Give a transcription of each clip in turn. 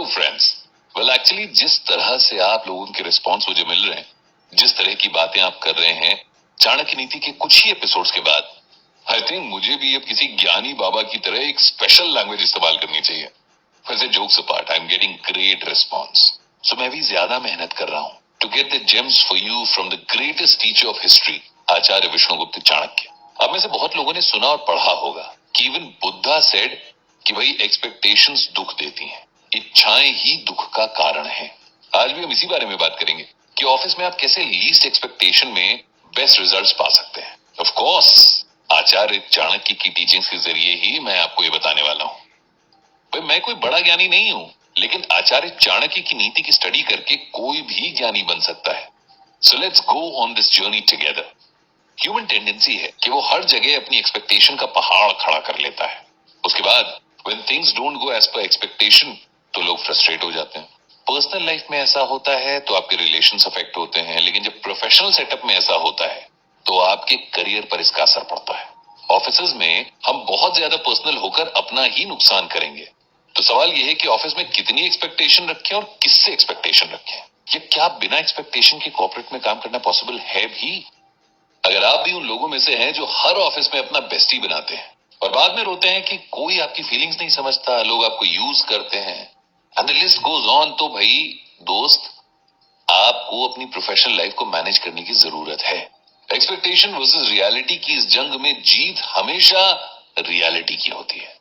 Hello friends. Well actually जिस तरह से आप लोगों के रिस्पॉन्स मुझे मिल रहे हैं, जिस तरह की बातें आप कर रहे हैं चाणक्य नीति के कुछ ही एपिसोड्स के बाद, आई थिंक मुझे भी अब किसी ज्ञानी बाबा की तरह एक स्पेशल लैंग्वेज इस्तेमाल करनी चाहिए। वैसे jokes apart, I am getting great response, so मैं भी ज्यादा मेहनत कर रहा हूँ to get the gems for you from the greatest teacher of history, Acharya Vishnugupta Chanakya. अब में से बहुत लोगों ने सुना और पढ़ा होगा कि इवन बुद्धा सेड कि भाई एक्सपेक्टेशंस दुख देती हैं, इच्छाएं ही दुख का कारण है। आज भी हम इसी बारे में बात करेंगे कि ऑफिस में आप कैसे लीस्ट एक्सपेक्टेशन में बेस्ट रिजल्ट्स पा सकते हैं। ऑफ कोर्स आचार्य चाणक्य की टीचिंग्स के जरिए ही मैं आपको ये बताने वाला हूँ। भाई मैं कोई बड़ा ज्ञानी नहीं हूँ, लेकिन आचार्य चाणक्य की नीति की स्टडी करके कोई भी ज्ञानी बन सकता है। So let's go on this journey together. Human tendency है कि वो हर जगह अपनी एक्सपेक्टेशन का पहाड़ खड़ा कर लेता है। उसके बाद when things don't go as per expectation तो लोग फ्रस्ट्रेट हो जाते हैं। पर्सनल लाइफ में ऐसा होता है तो आपके रिलेशंस अफेक्ट होते हैं, लेकिन जब प्रोफेशनल सेटअप में ऐसा होता है तो आपके करियर पर इसका असर पड़ता है। ऑफिसेज में हम बहुत ज्यादा पर्सनल होकर अपना ही नुकसान करेंगे। तो सवाल यह है कि ऑफिस में कितनी एक्सपेक्टेशन रखें और किससे एक्सपेक्टेशन रखें, या क्या बिना एक्सपेक्टेशन के कॉर्पोरेट में काम करना पॉसिबल है भी? अगर आप भी उन लोगों में से हैं जो हर ऑफिस में अपना बेस्टी बनाते हैं और बाद में रोते हैं कि कोई आपकी फीलिंग्स नहीं समझता, लोग आपको यूज करते हैं, and the list goes on, तो भाई दोस्त, आपको अपनी प्रोफेशनल लाइफ को मैनेज करने की जरूरत है। एक्सपेक्टेशन वर्सेस रियलिटी की इस जंग में जीत हमेशा रियलिटी की होती है।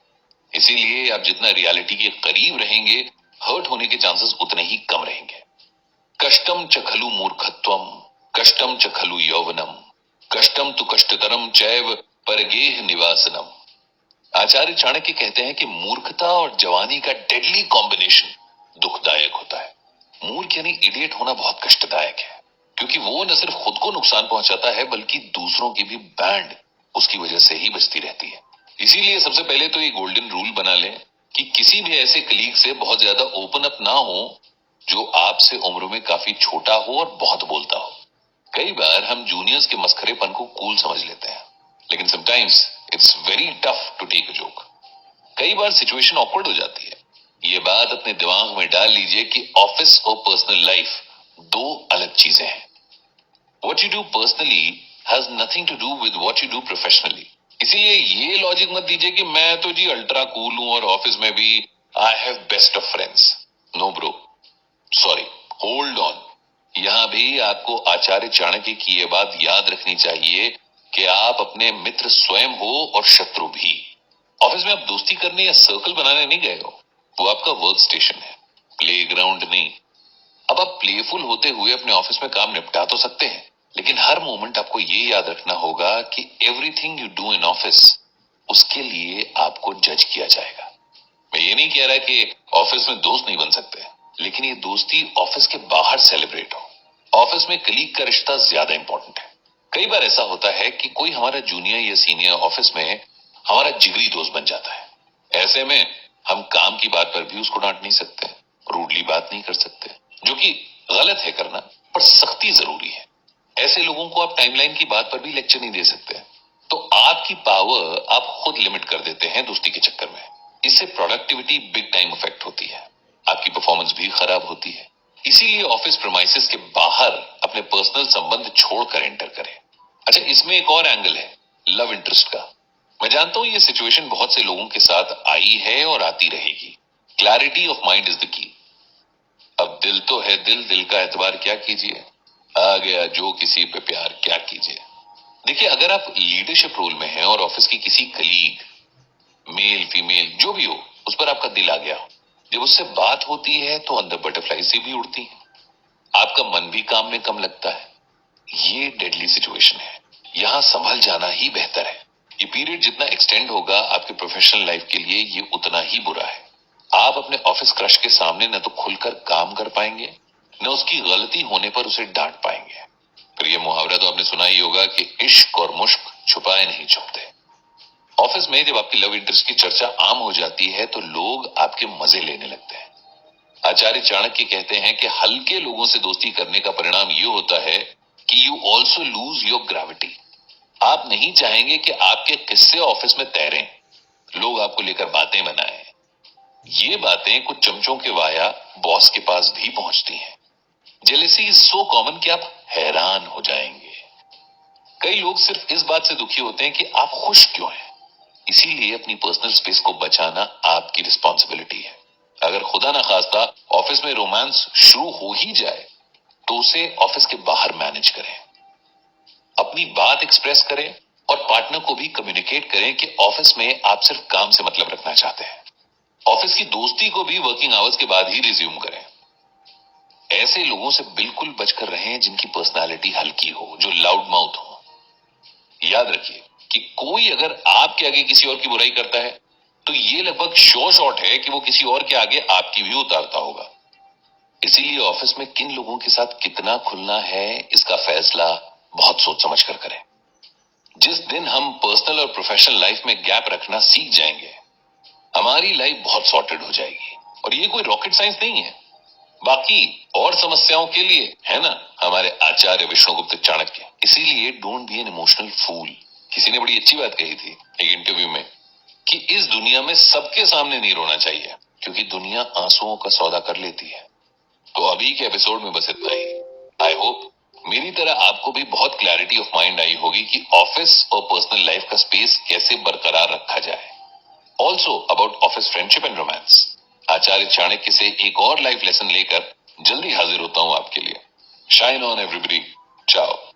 इसीलिए आप जितना रियलिटी के करीब रहेंगे, हर्ट होने के चांसेस उतने ही कम रहेंगे। कष्टम च खलु मूर्खत्वम, कष्टम च खलु यौवनम, कष्टम तु कष्टतरम चैव परगेह निवासनम। आचार्य चाणक्य कहते हैं कि मूर्खता और जवानी का डेडली कॉम्बिनेशन दुखदायक होता है। मूर्ख यानी इडियट होना बहुत कष्टदायक है, क्योंकि वो न सिर्फ खुद को नुकसान पहुंचाता है बल्कि दूसरों की भी बैंड उसकी वजह से ही बचती रहती है। इसीलिए सबसे पहले तो ये गोल्डन रूल बना लें कि किसी भी ऐसे कलीग से बहुत ज्यादा ओपन अप ना हो जो आपसे उम्र में काफी छोटा हो और बहुत बोलता हो। कई बार हम जूनियर्स के मस्खरेपन को कूल समझ लेते हैं, लेकिन sometimes it's very tough to take a joke. कई बार सिचुएशन ऑकवर्ड हो जाती है। ये बात अपने दिमाग में डाल लीजिए कि ऑफिस और पर्सनल लाइफ दो अलग चीजें हैं। What you do personally has nothing to do with what you do professionally. इसीलिए ये लॉजिक मत दीजिए कि मैं तो जी अल्ट्रा कूल हूं और ऑफिस में भी I have best of friends. No bro, sorry, hold on. यहां भी आपको आचार्य चाणक्य की यह बात याद रखनी चाहिए कि आप अपने मित्र स्वयं हो और शत्रु भी। ऑफिस में आप दोस्ती करने या सर्कल बनाने नहीं गए हो, वो आपका वर्क स्टेशन है, प्लेग्राउंड नहीं। अब आप प्लेफुल होते हुए अपने ऑफिस में काम निपटा तो सकते हैं, लेकिन हर मोमेंट आपको ये याद रखना होगा कि everything you do in office, उसके लिए आपको जज किया जाएगा। मैं ये नहीं कह रहा कि ऑफिस में दोस्त नहीं बन सकते, लेकिन ये दोस्ती ऑफिस के बाहर सेलिब्रेट हो। ऑफिस में कलीग का रिश्ता ज्यादा इंपॉर्टेंट है। कई बार ऐसा होता है कि कोई हमारा जूनियर या सीनियर ऑफिस में हमारा जिगरी दोस्त बन जाता है। ऐसे में हम काम की बात पर भी उसको डांट नहीं सकते, रूडली बात नहीं कर सकते, जो कि गलत है करना, पर सख्ती जरूरी है। ऐसे लोगों को आप टाइमलाइन की बात पर भी लेक्चर नहीं दे सकते, तो आपकी पावर आप खुद लिमिट कर देते हैं दोस्ती के चक्कर में। इससे प्रोडक्टिविटी बिग टाइम इफेक्ट होती है, आपकी परफॉर्मेंस भी खराब होती है। इसीलिए ऑफिस प्रेमाइसेस के बाहर अपने पर्सनल संबंध छोड़कर एंटर करें। अच्छा, इसमें एक और एंगल है, लव इंटरेस्ट का। मैं जानता हूं ये सिचुएशन बहुत से लोगों के साथ आई है और आती रहेगी। Clarity of mind is the key. अब दिल तो है दिल, दिल का एतबार क्या कीजिए, आ गया जो किसी पे प्यार क्या कीजिए। देखिए, अगर आप लीडरशिप रोल में हैं और ऑफिस की किसी कलीग, मेल फीमेल जो भी हो, उस पर आपका दिल आ गया, जब उससे बात होती है तो अंदर बटरफ्लाई से भी उड़ती है, आपका मन भी काम में कम लगता है। ये डेडली सिचुएशन है, यहां संभल जाना ही बेहतर है। ये पीरियड जितना एक्सटेंड होगा आपके प्रोफेशनल लाइफ के लिए, ये उतना ही बुरा है। आप अपने ऑफिस क्रश के सामने न तो खुलकर काम कर पाएंगे, न उसकी गलती होने पर उसे डांट पाएंगे। फिर ये मुहावरा तो आपने सुना ही होगा कि इश्क और मुश्क छुपाए नहीं छुपते। ऑफिस में जब आपकी लव इंटरेस्ट की चर्चा आम हो जाती है तो लोग आपके मजे लेने लगते हैं। आचार्य चाणक्य कहते हैं कि हल्के लोगों से दोस्ती करने का परिणाम ये होता है कि you also lose your gravity. आप नहीं चाहेंगे कि आपके किस्से ऑफिस में तैरें, लोग आपको लेकर बातें बनाएं, ये बातें कुछ चमचों के वाया बॉस के पास भी पहुंचती हैं। जेलेसी इज सो कॉमन कि आप हैरान हो जाएंगे। कई लोग सिर्फ इस बात से दुखी होते हैं कि आप खुश क्यों हैं। इसीलिए अपनी पर्सनल स्पेस को बचाना आपकी रिस्पॉन्सिबिलिटी है। अगर खुदा ना खास्ता ऑफिस में रोमांस शुरू हो ही जाए तो उसे ऑफिस के बाहर मैनेज करें। अपनी बात एक्सप्रेस करें और पार्टनर को भी कम्युनिकेट करें कि ऑफिस में आप सिर्फ काम से मतलब रखना चाहते हैं। ऑफिस की दोस्ती को भी वर्किंग आवर्स के बाद ही रिज्यूम करें। ऐसे लोगों से बिल्कुल बचकर रहें जिनकी पर्सनालिटी हल्की हो, जो लाउड माउथ हो। याद रखिए कि कोई अगर आपके आगे किसी और की बुराई करता है तो ये लगभग श्योर शॉट है कि वो किसी और के आगे आपकी भी उतारता होगा। इसीलिए ऑफिस में किन लोगों के साथ कितना खुलना है इसका फैसला बहुत सोच समझ कर करें। जिस दिन हम पर्सनल और प्रोफेशनल लाइफ में गैप रखना सीख जाएंगे हमारी लाइफ बहुत सॉर्टेड हो जाएगी। और ये कोई रॉकेट साइंस नहीं है। बाकी और समस्याओं के लिए है ना हमारे आचार्य विष्णुगुप्त चाणक्य। इसीलिए don't be an emotional fool. किसी ने बड़ी अच्छी बात कही थी एक इंटरव्यू में कि इस दुनिया में सबके सामने नहीं रोना चाहिए क्योंकि दुनिया आंसुओं का सौदा कर लेती है। तो अभी के एपिसोड में बस इतना ही। आई होप मेरी तरह आपको भी बहुत क्लैरिटी ऑफ माइंड आई होगी कि ऑफिस और पर्सनल लाइफ का स्पेस कैसे बरकरार रखा जाए। Also about office friendship and romance. Acharya Chanakya से एक और लाइफ लेसन लेकर जल्दी हाजिर होता हूं आपके लिए। Shine on everybody. चाओ।